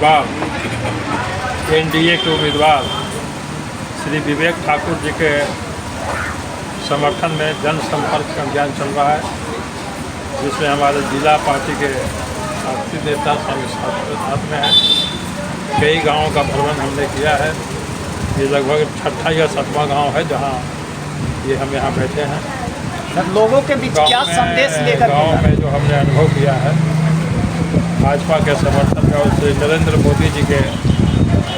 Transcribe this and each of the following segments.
बार NDA के उम्मीदवार श्री विवेक ठाकुर जी के समर्थन में जनसंपर्क अभियान चल रहा है, जिसमें हमारे जिला पार्टी के राष्ट्रीय नेता साथ में हैं। कई गांवों का भ्रमण हमने किया है। ये लगभग 6ठा या 7वां गाँव है जहां ये हम यहाँ बैठे हैं। लोगों के बीच क्या संदेश लेकर गाँव में जो हमने अनुभव किया है भाजपा के समर्थन में और श्री नरेंद्र मोदी जी के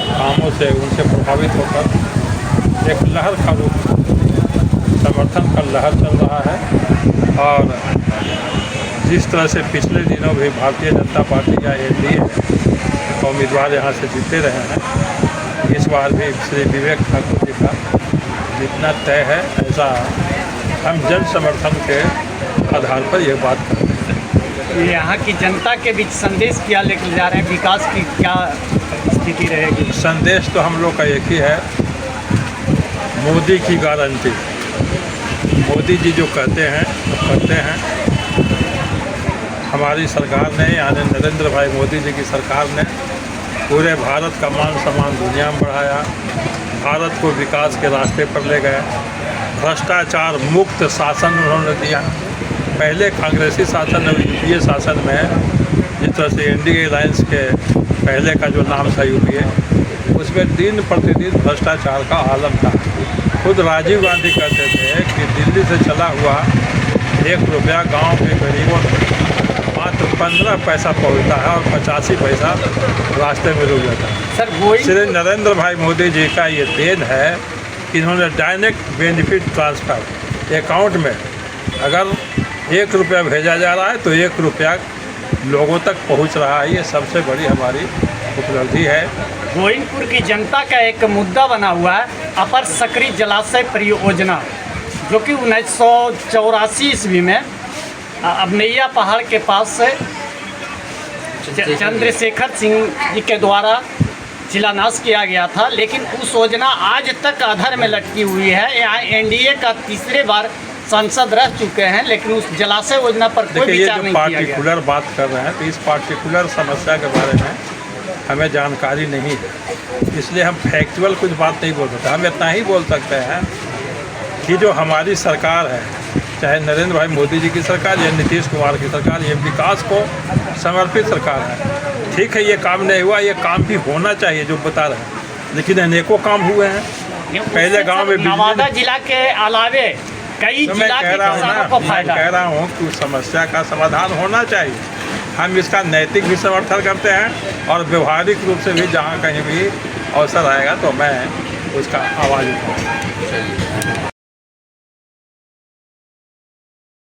कामों से उनसे प्रभावित होकर एक लहर का रूप समर्थन का लहर चल रहा है। और जिस तरह से पिछले दिनों भी भारतीय जनता पार्टी या एनडीए उम्मीदवार यहाँ से जीते रहे हैं, इस बार भी श्री विवेक ठाकुर जी का जितना तय है, ऐसा हम जन समर्थन के आधार पर यह बात करते हैं। यहाँ की जनता के बीच संदेश क्या लेकर जा रहे हैं, विकास की क्या स्थिति रहेगी? संदेश तो हम लोग का एक ही है, मोदी की गारंटी। मोदी जी जो कहते हैं तो करते हैं। हमारी सरकार ने यानी नरेंद्र भाई मोदी जी की सरकार ने पूरे भारत का मान सम्मान दुनिया में बढ़ाया, भारत को विकास के रास्ते पर ले गए, भ्रष्टाचार मुक्त शासन उन्होंने दिया। पहले कांग्रेसी शासन और यूपीए शासन में जिस तरह से एनडीए अलायंस के पहले का जो नाम था यूपीए, उसमें दिन प्रतिदिन भ्रष्टाचार का आलम था। खुद राजीव गांधी कहते थे कि दिल्ली से चला हुआ 1 रुपया गांव के गरीबों तक मात्र 15 पैसा पहुंचता है और 85 पैसा रास्ते में रुक जाता है। सर श्री नरेंद्र भाई मोदी जी का ये देन है कि इन्होंने डायरेक्ट बेनिफिट ट्रांसफ़र अकाउंट में अगर 1 रुपया भेजा जा रहा है तो 1 रुपया लोगों तक पहुंच रहा है। ये सबसे बड़ी हमारी उपलब्धि है। गोविंदपुर की जनता का एक मुद्दा बना हुआ है अपर सकरी जलाशय परियोजना, जो कि 1984 ईस्वी में अबनैया पहाड़ के पास से चंद्रशेखर सिंह जी के द्वारा शिलान्यास किया गया था, लेकिन उस योजना आज तक अधर में लटकी हुई है। यहाँ एनडीए का तीसरे बार सांसद रह चुके हैं, लेकिन उस जलाशय योजना पर कोई विचार नहीं किया गया। पार्टिकुलर बात कर रहे हैं तो इस पार्टिकुलर समस्या के बारे में हमें जानकारी नहीं है, इसलिए हम फैक्चुअल कुछ बात नहीं बोल सकते। हम इतना ही बोल सकते हैं कि जो हमारी सरकार है, चाहे नरेंद्र भाई मोदी जी की सरकार या नीतीश कुमार की सरकार, ये विकास को समर्पित सरकार है। ठीक है, ये काम नहीं हुआ, ये काम भी होना चाहिए जो बता रहे हैं, लेकिन अनेकों काम हुए हैं। पहले गांव में नवादा जिला के अलावे कई जिला के किसानों को फायदा। कह रहा हूँ कि उस समस्या का समाधान होना चाहिए। हम इसका नैतिक भी समर्थन करते हैं और व्यवहारिक रूप से भी जहाँ कहीं भी अवसर आएगा तो मैं उसका आवाज़ उठाऊँगा।